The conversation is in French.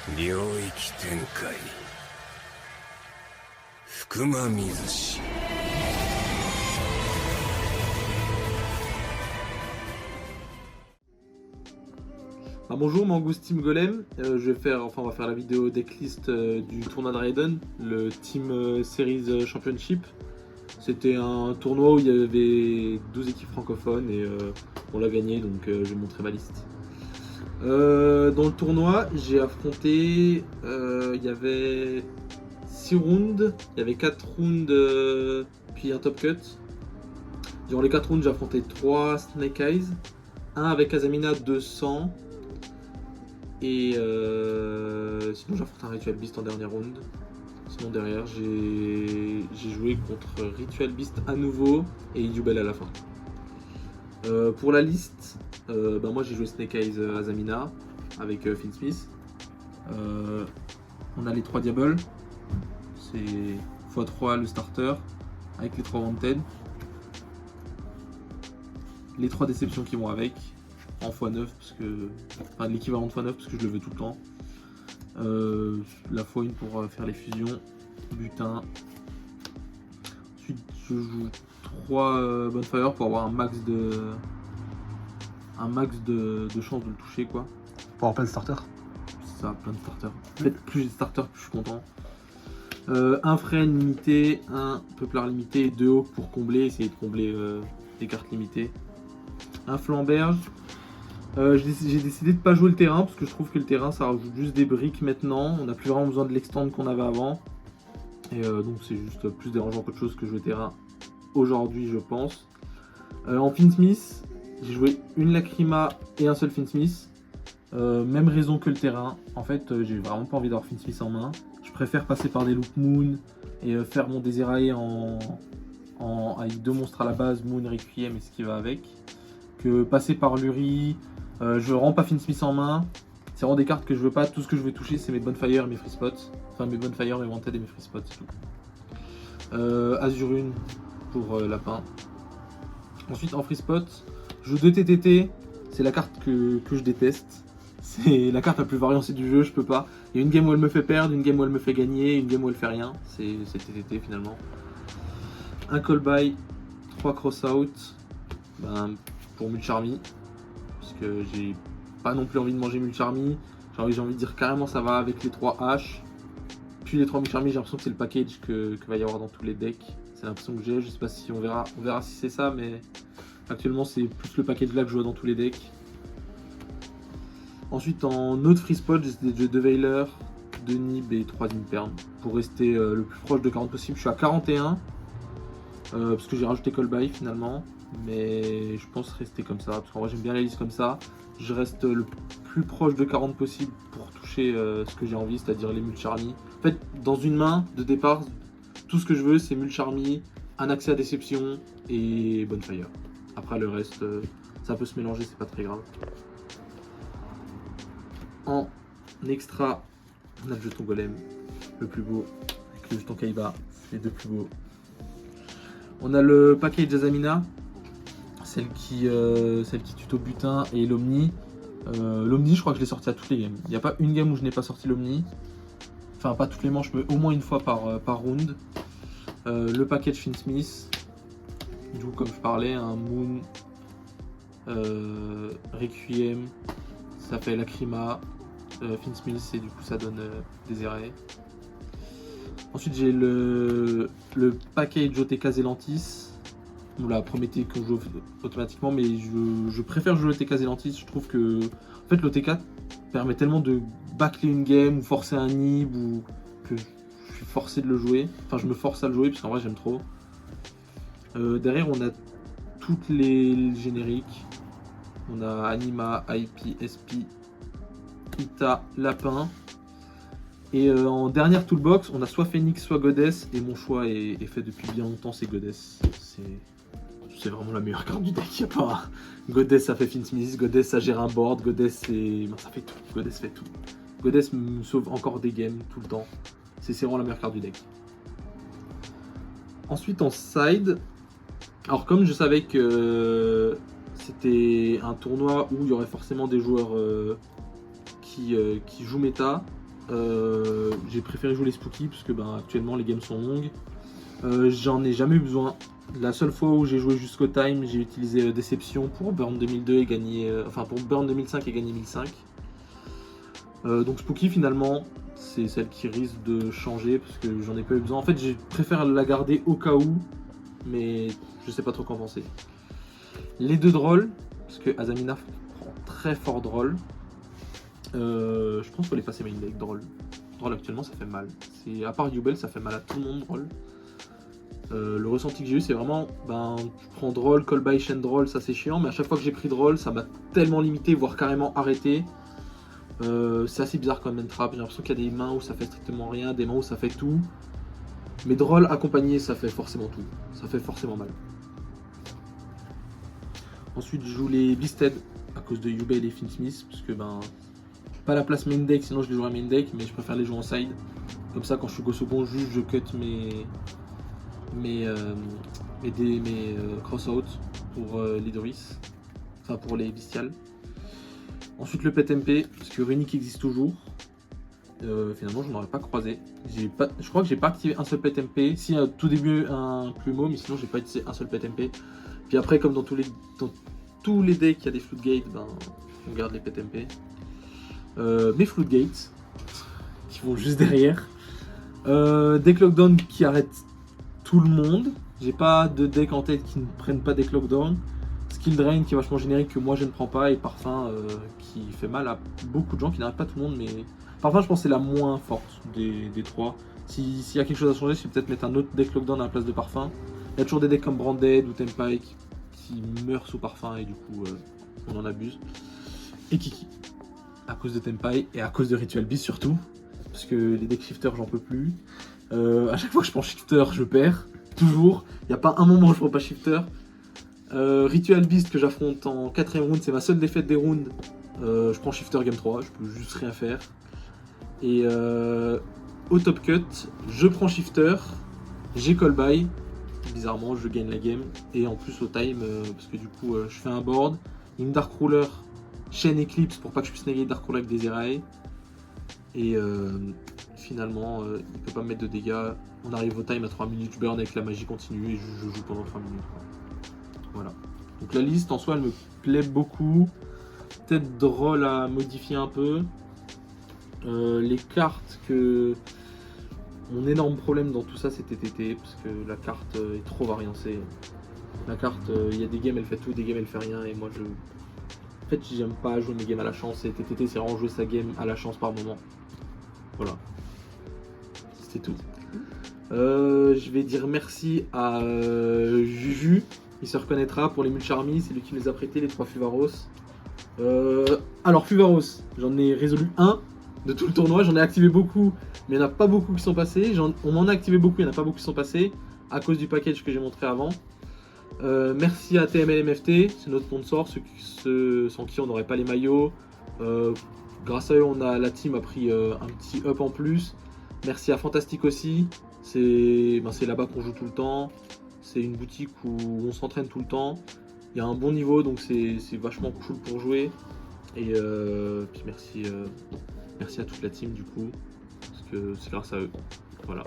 領域展開福間水氏。Bonjour Mangoustim Golem, on va faire la vidéo decklist du tournoi de Raiden, le Team Series Championship. C'était un tournoi où il y avait 12 équipes francophones et on l'a gagné, donc je vais montrer ma liste. Dans le tournoi, j'ai affronté, il y avait 6 rounds, il y avait 4 rounds puis un top cut. Durant les 4 rounds, j'ai affronté 3 Snake Eyes, un avec Azamina 200. Et sinon j'ai affronté un Ritual Beast en dernier round. Sinon derrière j'ai joué contre Ritual Beast à nouveau et Idubel à la fin. Pour la liste, moi j'ai joué Snake Eyes Azamina avec Finn Smith. On a les 3 Diables, c'est x3 le starter avec les 3 Wanted. Les 3 déceptions qui vont avec. En x9 parce que. Enfin l'équivalent de x9 parce que je le veux tout le temps. La x1 pour faire les fusions. Butin. Ensuite je joue 3 Bonfire pour avoir un max de chance de le toucher quoi. Pour avoir plein de starters. C'est ça, plein de starters. En fait plus j'ai de starters plus je suis content. Un Frame limité, un Peuplar limité et 2 Hawk pour combler, essayer de combler des cartes limitées. Un Flamberge. J'ai décidé de pas jouer le terrain parce que je trouve que le terrain ça rajoute juste des briques maintenant, on n'a plus vraiment besoin de l'extend qu'on avait avant et donc c'est juste plus dérangeant qu'autre chose que jouer terrain aujourd'hui je pense. En Finn Smith, j'ai joué une Lacrima et un seul Finn Smith, même raison que le terrain, en fait j'ai vraiment pas envie d'avoir Finn Smith en main, je préfère passer par des Loop Moon et faire mon Desirae avec 2 monstres à la base, Moon, Requiem et ce qui va avec, que passer par Luri. Je rends pas Finn Smith en main, c'est vraiment des cartes que je veux pas, tout ce que je veux toucher c'est mes Bonfire et mes Free Spots, enfin mes Bonfire, mes Wanted et mes Free Spots, c'est tout. Azurune pour Lapin. Ensuite en Free Spot, je joue 2 TTT, c'est la carte que je déteste, c'est la carte la plus variancée du jeu, je peux pas. Il y a une game où elle me fait perdre, une game où elle me fait gagner, une game où elle fait rien, c'est TTT finalement. Un Call By, 3 Cross Out, pour Mulcharmy. Parce que j'ai pas non plus envie de manger Mulcharmy, j'ai envie de dire carrément ça va avec les 3 H, puis les 3 Mulcharmy, j'ai l'impression que c'est le package que va y avoir dans tous les decks, c'est l'impression que j'ai, je sais pas si on verra si c'est ça, mais actuellement c'est plus le package là que je vois dans tous les decks. Ensuite en autre free spot, j'ai décidé de jouer 2 Veiler, 2 Nib et 3 Imperm, pour rester le plus proche de 40 possible, je suis à 41, parce que j'ai rajouté Call By finalement. Mais je pense rester comme ça, parce qu'en vrai j'aime bien la liste comme ça. Je reste le plus proche de 40 possible pour toucher ce que j'ai envie, c'est-à-dire les Mulcharmy. En fait, dans une main de départ, tout ce que je veux c'est Mulcharmy, un accès à déception et Bonfire. Après le reste, ça peut se mélanger, c'est pas très grave. En extra, on a le jeton Golem, le plus beau, avec le jeton Kaiba, c'est les 2 plus beaux. On a le package Azamina. Celle qui tuto butin et l'Omni. L'Omni, je crois que je l'ai sorti à toutes les games. Il n'y a pas une game où je n'ai pas sorti l'Omni. Enfin, pas toutes les manches, mais au moins une fois par round. Le package Finn Smith. Du coup, comme je parlais, un Moon, Requiem, ça fait Lacrima, Finn Smith, et du coup, ça donne Desirae. Ensuite, j'ai le package OTK Zelantis. On l'a prometté qu'on joue automatiquement, mais je préfère jouer l'OTK Zelantis. Je trouve que en fait, l'OTK permet tellement de bâcler une game ou forcer un nib ou que je suis forcé de le jouer. Enfin, je me force à le jouer parce qu'en vrai, j'aime trop. Derrière, on a toutes les génériques. On a Anima, IP, SP, Ita, Lapin. Et en dernière toolbox, on a soit Phoenix, soit Goddess. Et mon choix est fait depuis bien longtemps, c'est Goddess. C'est vraiment la meilleure carte du deck, y a pas. Goddess ça fait Finn Smith, Goddess ça gère un board, Goddess ça fait tout, Goddess fait tout. Goddess me sauve encore des games tout le temps. C'est vraiment la meilleure carte du deck. Ensuite en side, alors comme je savais que c'était un tournoi où il y aurait forcément des joueurs qui jouent méta, j'ai préféré jouer les Spooky parce que actuellement les games sont longues. J'en ai jamais eu besoin. La seule fois où j'ai joué jusqu'au time, j'ai utilisé Déception pour Burn 2002 et gagner, pour Burn 2005 et gagner 1005. Donc Spooky finalement, c'est celle qui risque de changer parce que j'en ai pas eu besoin. En fait, je préfère la garder au cas où, mais je sais pas trop qu'en penser. Les deux drôles, parce que Azamina prend très fort drôle. Je pense qu'il faut les passer main deck drôle. Drôle actuellement ça fait mal. À part Yubel, ça fait mal à tout le monde drôle. Le ressenti que j'ai eu, c'est vraiment, je prends drôle, call by chain drôle, ça c'est chiant, mais à chaque fois que j'ai pris drôle, ça m'a tellement limité, voire carrément arrêté. C'est assez bizarre comme main trap, j'ai l'impression qu'il y a des mains où ça fait strictement rien, des mains où ça fait tout. Mais drôle accompagné, ça fait forcément tout, ça fait forcément mal. Ensuite, je joue les Beasted à cause de Yubel et Finsmith, parce que pas la place main deck, sinon je les jouerais main deck, mais je préfère les jouer en side. Comme ça, quand je suis go second, juste je cut mes cross-out pour les Doris, enfin pour les bestiales. Ensuite le pet MP, parce que Runic existe toujours. Finalement je n'aurais pas croisé. Je crois que j'ai pas activé un seul pet MP. Si à tout début un plumeau, mais sinon j'ai pas utilisé un seul pet MP. Puis après comme dans tous les decks il y a des floodgates, on garde les pet MP. Mes floodgates qui vont juste derrière. Deck lockdown qui arrête tout le monde. J'ai pas de deck en tête qui ne prennent pas des lockdown. Skill drain qui est vachement générique que moi je ne prends pas, et parfum qui fait mal à beaucoup de gens, qui n'arrête pas tout le monde, mais parfum je pense que c'est la moins forte des trois. S'il y a quelque chose à changer, c'est peut-être mettre un autre deck lockdown à la place de parfum. Il y a toujours des decks comme Branded ou Tempai qui meurent sous parfum et du coup on en abuse. Et Kiki, à cause de Tempai et à cause de Ritual Beast surtout, parce que les decks shifter j'en peux plus. À chaque fois que je prends shifter je perds, toujours. Il n'y a pas un moment où je prends pas shifter. Ritual Beast que j'affronte en 4ème round, c'est ma seule défaite des rounds. Je prends Shifter Game 3, je peux juste rien faire. Et au top cut, je prends Shifter, j'ai call by, bizarrement je gagne la game. Et en plus au time, parce que du coup je fais un board, une Dark Ruler, chaîne Eclipse pour pas que je puisse négayer Dark Ruler avec des Erae. Et finalement il peut pas me mettre de dégâts. On arrive au time à 3 minutes, je burn avec la magie continue et je joue pendant 3 minutes. Voilà. Donc la liste en soi elle me plaît beaucoup. Peut-être drôle à modifier un peu. Les cartes que... Mon énorme problème dans tout ça c'est TTT parce que la carte est trop variancée. La carte, il y a des games elle fait tout, des games elle fait rien et moi je... En fait j'aime pas jouer mes games à la chance et TTT c'est vraiment jouer sa game à la chance par moment. Voilà. C'est tout. Je vais dire merci à Juju. Il se reconnaîtra pour les Mulcharmy, c'est lui qui me les a prêtés, les 3 Fuvaros. Alors Fuvaros, j'en ai résolu un de tout le tournoi, j'en ai activé beaucoup, mais il n'y en a pas beaucoup qui sont passés. On m'en a activé beaucoup, il n'y en a pas beaucoup qui sont passés, à cause du package que j'ai montré avant. Merci à TMLMFT, c'est notre sponsor, ceux sans qui on n'aurait pas les maillots. Grâce à eux, la team a pris un petit up en plus. Merci à Fantastic aussi, c'est là-bas qu'on joue tout le temps. C'est une boutique où on s'entraîne tout le temps. Il y a un bon niveau, donc c'est vachement cool pour jouer. Et puis merci à toute la team du coup, parce que c'est grâce à eux. Voilà.